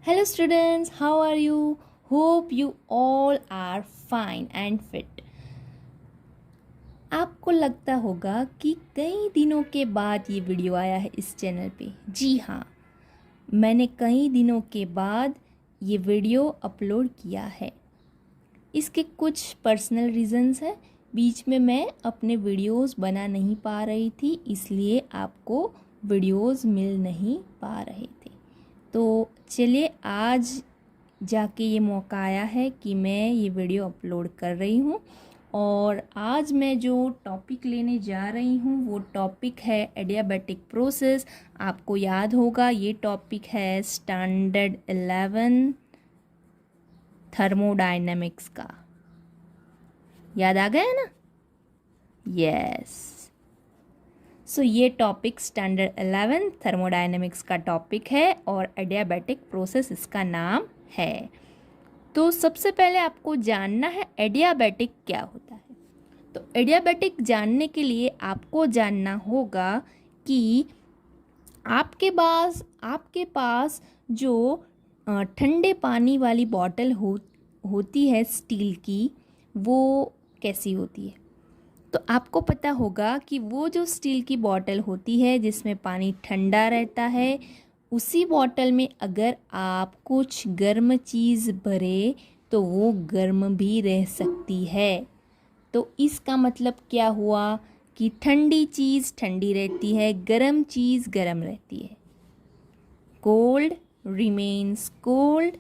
Hello students, how are you? Hope you all are fine and fit. आपको लगता होगा कि कई दिनों के बाद ये वीडियो आया है इस चैनल पे। जी हाँ, मैंने कई दिनों के बाद ये वीडियो अपलोड किया है। इसके कुछ पर्सनल रीज़न्स हैं। बीच में मैं अपने वीडियोस बना नहीं पा रही थी, इसलिए आपको वीडियोस मिल नहीं पा रहे थे। तो चलिए आज जाके ये मौका आया है कि मैं ये वीडियो अपलोड कर रही हूँ। और आज मैं जो टॉपिक लेने जा रही हूँ वो टॉपिक है एडियाबैटिक प्रोसेस। आपको याद होगा ये टॉपिक है स्टैंडर्ड 11 थर्मोडायनेमिक्स का। याद आ गया ना? यस। सो ये टॉपिक स्टैंडर्ड 11 थर्मोडायनेमिक्स का टॉपिक है और एडियाबैटिक प्रोसेस इसका नाम है। तो सबसे पहले आपको जानना है एडियाबैटिक क्या होता है। तो एडियाबैटिक जानने के लिए आपको जानना होगा कि आपके पास जो ठंडे पानी वाली बॉटल होती है स्टील की, वो कैसी होती है। तो आपको पता होगा कि वो जो स्टील की बॉटल होती है जिसमें पानी ठंडा रहता है, उसी बॉटल में अगर आप कुछ गर्म चीज़ भरे तो वो गर्म भी रह सकती है। तो इसका मतलब क्या हुआ कि ठंडी चीज़ ठंडी रहती है, गर्म चीज़ गर्म रहती है। Cold remains cold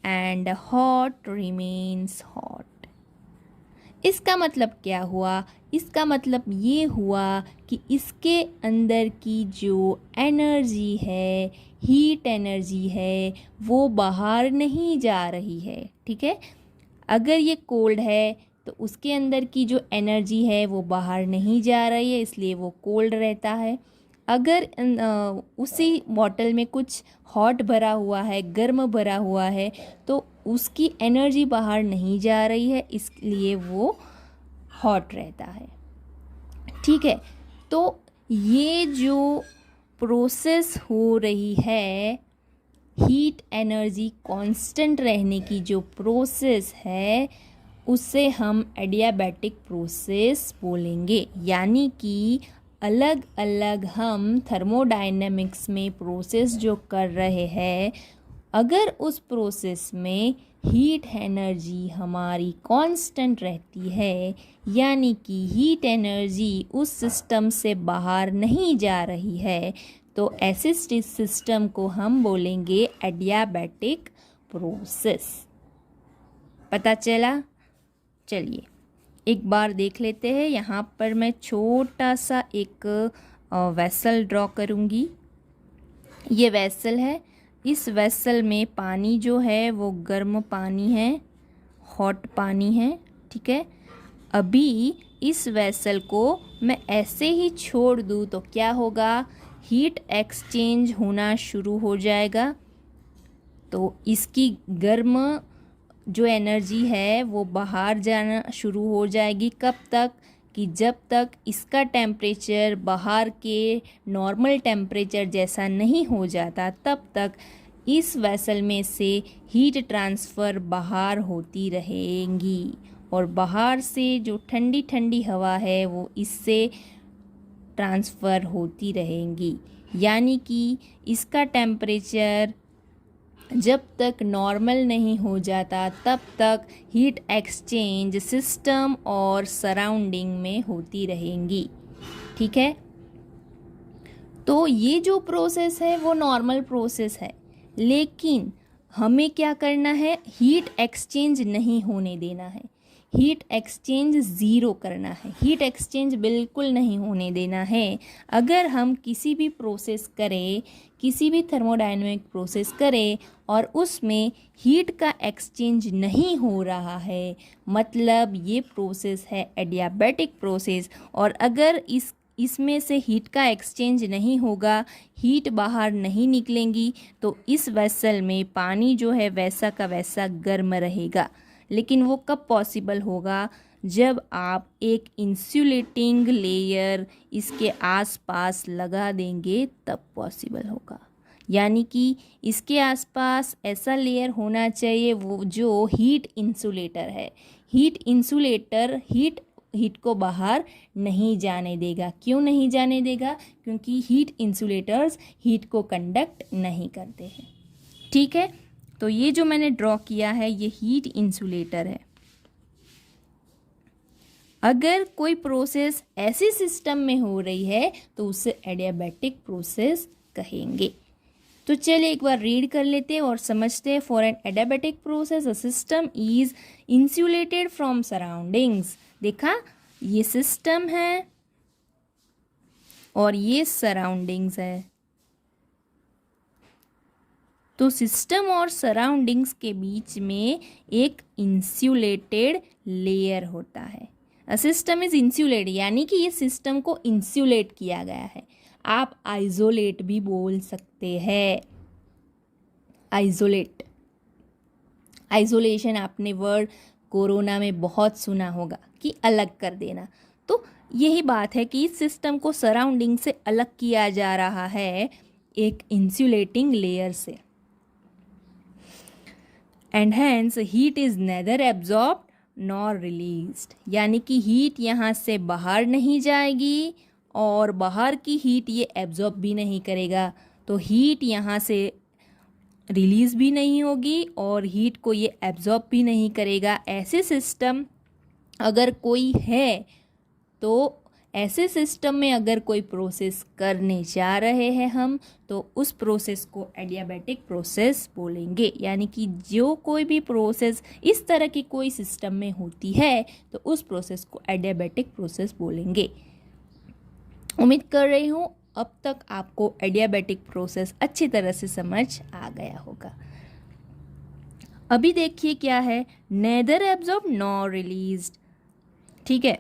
and hot remains hot. इसका मतलब क्या हुआ? इसका मतलब ये हुआ कि इसके अंदर की जो एनर्जी है, हीट एनर्जी है, वो बाहर नहीं जा रही है। ठीक है, अगर ये कोल्ड है तो उसके अंदर की जो एनर्जी है वो बाहर नहीं जा रही है, इसलिए वो कोल्ड रहता है। अगर उसी बॉटल में कुछ हॉट भरा हुआ है, गर्म भरा हुआ है, तो उसकी एनर्जी बाहर नहीं जा रही है, इसलिए वो हॉट रहता है। ठीक है, तो ये जो प्रोसेस हो रही है, हीट एनर्जी कांस्टेंट रहने की जो प्रोसेस है, उसे हम एडियाबैटिक प्रोसेस बोलेंगे। यानी कि अलग अलग हम थर्मोडायनेमिक्स में प्रोसेस जो कर रहे हैं, अगर उस प्रोसेस में हीट एनर्जी हमारी कांस्टेंट रहती है, यानी कि हीट एनर्जी उस सिस्टम से बाहर नहीं जा रही है, तो ऐसे सिस्टम को हम बोलेंगे एडियाबैटिक प्रोसेस। पता चला? चलिए एक बार देख लेते हैं। यहाँ पर मैं छोटा सा एक वेसल ड्रॉ करूँगी। ये वेसल है। इस वेसल में पानी जो है वो गर्म पानी है, हॉट पानी है। ठीक है, अभी इस वेसल को मैं ऐसे ही छोड़ दूँ तो क्या होगा? हीट एक्सचेंज होना शुरू हो जाएगा। तो इसकी गर्म जो एनर्जी है वो बाहर जाना शुरू हो जाएगी। कब तक? कि जब तक इसका टेम्परेचर बाहर के नॉर्मल टेम्परेचर जैसा नहीं हो जाता, तब तक इस वेसल में से हीट ट्रांसफ़र बाहर होती रहेंगी और बाहर से जो ठंडी ठंडी हवा है वो इससे ट्रांसफ़र होती रहेंगी। यानी कि इसका टेम्परेचर जब तक नॉर्मल नहीं हो जाता तब तक हीट एक्सचेंज सिस्टम और सराउंडिंग में होती रहेंगी। ठीक है, तो ये जो प्रोसेस है वो नॉर्मल प्रोसेस है, लेकिन हमें क्या करना है? हीट एक्सचेंज नहीं होने देना है। हीट एक्सचेंज ज़ीरो करना है। हीट एक्सचेंज बिल्कुल नहीं होने देना है। अगर हम किसी भी प्रोसेस करें, किसी भी थर्मोडायनेमिक प्रोसेस करें और उसमें हीट का एक्सचेंज नहीं हो रहा है, मतलब ये प्रोसेस है एडियाबैटिक प्रोसेस। और अगर इसमें से हीट का एक्सचेंज नहीं होगा, हीट बाहर नहीं निकलेंगी, तो इस वेसल में पानी जो है वैसा का वैसा गर्म रहेगा। लेकिन वो कब पॉसिबल होगा? जब आप एक इंसुलेटिंग लेयर इसके आसपास लगा देंगे, तब पॉसिबल होगा। यानी कि इसके आसपास ऐसा लेयर होना चाहिए वो जो हीट इंसुलेटर है। हीट इंसुलेटर हीट को बाहर नहीं जाने देगा। क्यों नहीं जाने देगा? क्योंकि हीट इंसुलेटर्स हीट को कंडक्ट नहीं करते हैं। ठीक है, तो ये जो मैंने ड्रॉ किया है ये हीट इंसुलेटर है। अगर कोई प्रोसेस ऐसी सिस्टम में हो रही है तो उसे एडियाबैटिक प्रोसेस कहेंगे। तो चलिए एक बार रीड कर लेते हैं और समझते हैं। For an adiabatic process a system is insulated from surroundings. देखा, ये सिस्टम है और ये सराउंडिंग्स है। तो सिस्टम और सराउंडिंग्स के बीच में एक इंसुलेटेड लेयर होता है। अ सिस्टम इज इंसुलेटेड, यानी कि ये सिस्टम को इंसुलेट किया गया है। आप आइसोलेट भी बोल सकते हैं। आइसोलेट, आइसोलेशन आपने वर्ड कोरोना में बहुत सुना होगा कि अलग कर देना। तो यही बात है कि इस सिस्टम को सराउंडिंग से अलग किया जा रहा है एक इंसुलेटिंग लेयर से। And hence heat is neither absorb nor released, यानी कि हीट यहाँ से बाहर नहीं जाएगी और बाहर की हीट ये एब्जॉर्ब भी नहीं करेगा। तो हीट यहाँ से रिलीज़ भी नहीं होगी और हीट को ये एब्जॉर्ब भी नहीं करेगा। ऐसे सिस्टम अगर कोई है, तो ऐसे सिस्टम में अगर कोई प्रोसेस करने जा रहे हैं हम, तो उस प्रोसेस को एडियाबैटिक प्रोसेस बोलेंगे। यानी कि जो कोई भी प्रोसेस इस तरह की कोई सिस्टम में होती है तो उस प्रोसेस को एडियाबैटिक प्रोसेस बोलेंगे। उम्मीद कर रही हूँ अब तक आपको एडियाबैटिक प्रोसेस अच्छी तरह से समझ आ गया होगा। अभी देखिए क्या है, नेदर एब्जॉर्ब नॉर रिलीज्ड। ठीक है,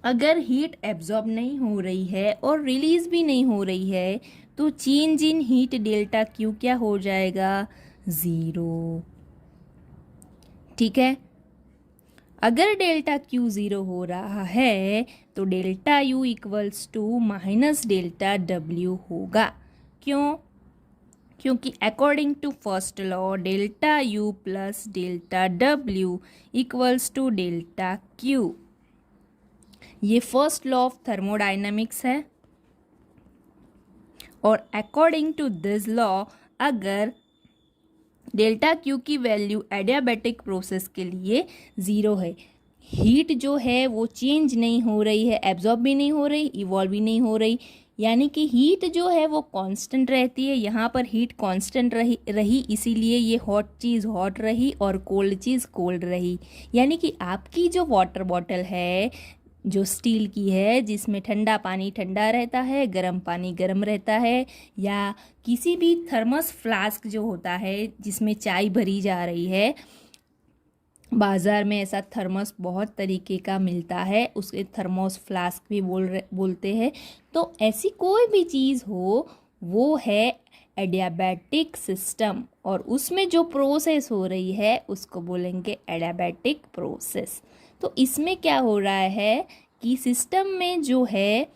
अगर हीट एब्जॉर्ब नहीं हो रही है और रिलीज भी नहीं हो रही है तो change in heat delta Q क्या हो जाएगा? 0। ठीक है, अगर डेल्टा क्यू 0 हो रहा है तो delta U equals to minus delta W होगा। क्यों? क्योंकि according to first law delta U plus delta W equals to delta Q. ये फर्स्ट लॉ ऑफ थर्मोडायनामिक्स है और अकॉर्डिंग टू दिस लॉ अगर डेल्टा क्यू की वैल्यू एडियाबैटिक प्रोसेस के लिए 0 है, हीट जो है वो चेंज नहीं हो रही है, एब्जॉर्ब भी नहीं हो रही, इवॉल्व भी नहीं हो रही, यानी कि हीट जो है वो कांस्टेंट रहती है। यहाँ पर हीट कांस्टेंट रही इसीलिए ये हॉट चीज़ हॉट रही और कोल्ड चीज़ कोल्ड रही। यानी कि आपकी जो वाटर बॉटल है जो स्टील की है, जिसमें ठंडा पानी ठंडा रहता है, गर्म पानी गर्म रहता है, या किसी भी थर्मस फ्लास्क जो होता है जिसमें चाय भरी जा रही है, बाज़ार में ऐसा थर्मस बहुत तरीके का मिलता है, उसके थर्मोस फ्लास्क भी बोलते हैं। तो ऐसी कोई भी चीज़ हो वो है एडियाबैटिक सिस्टम और उसमें जो प्रोसेस हो रही है उसको बोलेंगे एडियाबैटिक प्रोसेस। तो इसमें क्या हो रहा है कि सिस्टम में जो है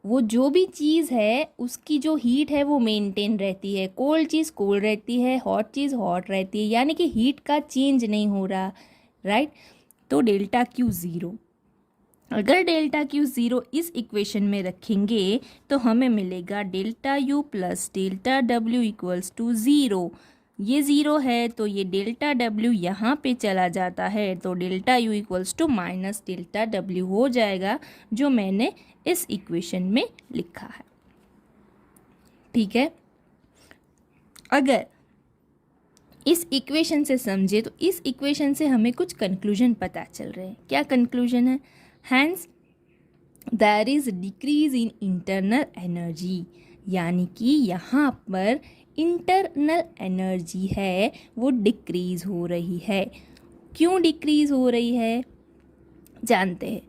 वो जो भी चीज़ है उसकी जो हीट है वो मेंटेन रहती है, कोल्ड चीज़ कोल्ड रहती है, हॉट चीज़ हॉट रहती है, यानी कि हीट का चेंज नहीं हो रहा, राइट। तो डेल्टा क्यू 0, अगर डेल्टा क्यू 0 इस इक्वेशन में रखेंगे तो हमें मिलेगा delta U plus delta W equals to 0। ये 0 है तो ये डेल्टा डब्ल्यू यहाँ पे चला जाता है, तो delta U equals to minus delta W हो जाएगा, जो मैंने इस इक्वेशन में लिखा है। ठीक है, अगर इस इक्वेशन से समझे तो इस इक्वेशन से हमें कुछ कंक्लूजन पता चल रहे हैं। क्या कंक्लूजन है? Hence there is decrease in internal energy, यानी कि यहाँ पर इंटरनल एनर्जी है वो डिक्रीज हो रही है। क्यों डिक्रीज हो रही है जानते हैं।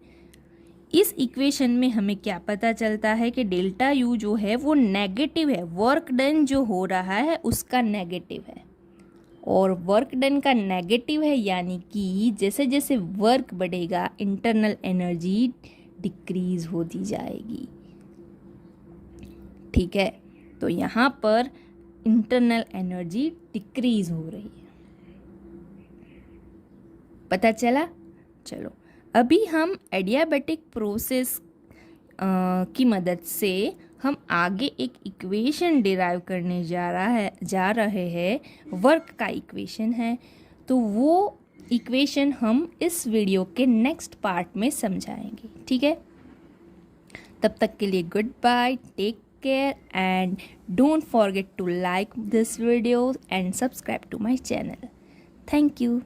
इस इक्वेशन में हमें क्या पता चलता है कि डेल्टा यू जो है वो नेगेटिव है, वर्क डन जो हो रहा है उसका नेगेटिव है, और वर्क डन का नेगेटिव है, यानी कि जैसे जैसे वर्क बढ़ेगा इंटरनल एनर्जी डिक्रीज होती जाएगी। ठीक है, तो यहाँ पर इंटरनल एनर्जी डिक्रीज हो रही है। पता चला? चलो अभी हम एडियाबेटिक प्रोसेस की मदद से हम आगे एक इक्वेशन डिराइव करने जा रहे हैं। वर्क का इक्वेशन है, तो वो इक्वेशन हम इस वीडियो के नेक्स्ट पार्ट में समझाएंगे। ठीक है, तब तक के लिए goodbye, take care and don't forget to like this video and subscribe to my channel. Thank you.